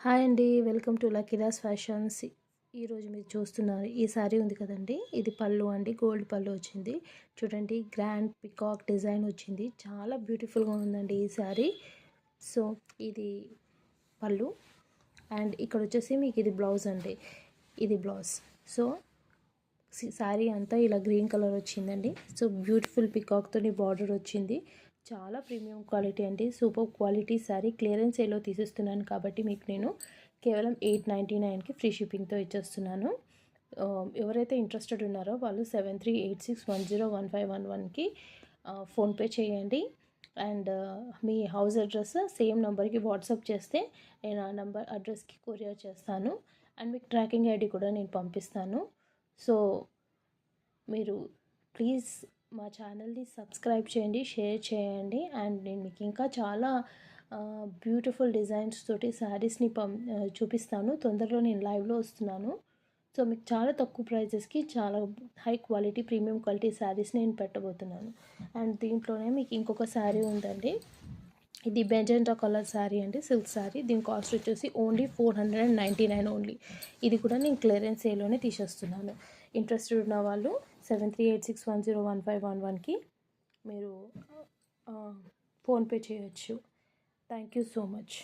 Hi అండి, welcome to లక్కీరాజ్ fashions. ఈరోజు మీరు చూస్తున్నారు ఈ శారీ ఉంది కదండి, ఇది పళ్ళు అండి. గోల్డ్ పళ్ళు వచ్చింది చూడండి. గ్రాండ్ పికాక్ డిజైన్ వచ్చింది, చాలా బ్యూటిఫుల్గా ఉందండి ఈ శారీ. సో ఇది పళ్ళు అండ్ ఇక్కడ వచ్చేసి మీకు ఇది బ్లౌజ్ అండి, ఇది బ్లౌజ్. సో శారీ అంతా ఇలా గ్రీన్ కలర్ వచ్చిందండి. సో బ్యూటిఫుల్ పికాక్తో బార్డర్ వచ్చింది. చాలా ప్రీమియం క్వాలిటీ అండి, సూపర్ క్వాలిటీ శారీ. క్లియరెన్స్ సేల్లో తీసేస్తున్నాను కాబట్టి మీకు నేను కేవలం 899కి ఫ్రీ షిప్పింగ్తో ఇచ్చేస్తున్నాను. ఎవరైతే ఇంట్రెస్టెడ్ ఉన్నారో వాళ్ళు 7386101511కి ఫోన్పే చేయండి. And me house address same నెంబర్కి వాట్సాప్ చేస్తే నేను ఆ నెంబర్ అడ్రస్కి కొరియర్ చేస్తాను. అండ్ మీకు ట్రాకింగ్ ఐడి కూడా నేను పంపిస్తాను. సో మీరు ప్లీజ్ మా ఛానల్ని సబ్స్క్రైబ్ చేయండి, షేర్ చేయండి. అండ్ నేను మీకు ఇంకా చాలా బ్యూటిఫుల్ డిజైన్స్ తోటి శారీస్ని చూపిస్తాను. తొందరలో నేను లైవ్లో వస్తున్నాను. సో మీకు చాలా తక్కువ ప్రైజెస్కి చాలా high quality premium quality saris నేను పెట్టబోతున్నాను. అండ్ దీంట్లోనే మీకు ఇంకొక శారీ ఉందండి, ఇది బెజెంటా కలర్ శారీ అండి, సిల్క్ శారీ. దీని కాస్ట్ వచ్చేసి ఓన్లీ 499 ఓన్లీ. ఇది కూడా నేను క్లియరెన్స్ సేల్లోనే తీసేస్తున్నాను. ఇంట్రెస్టెడ్ ఉన్న వాళ్ళు 7386101511కి మీరు ఫోన్పే చేయొచ్చు. Thank you so much.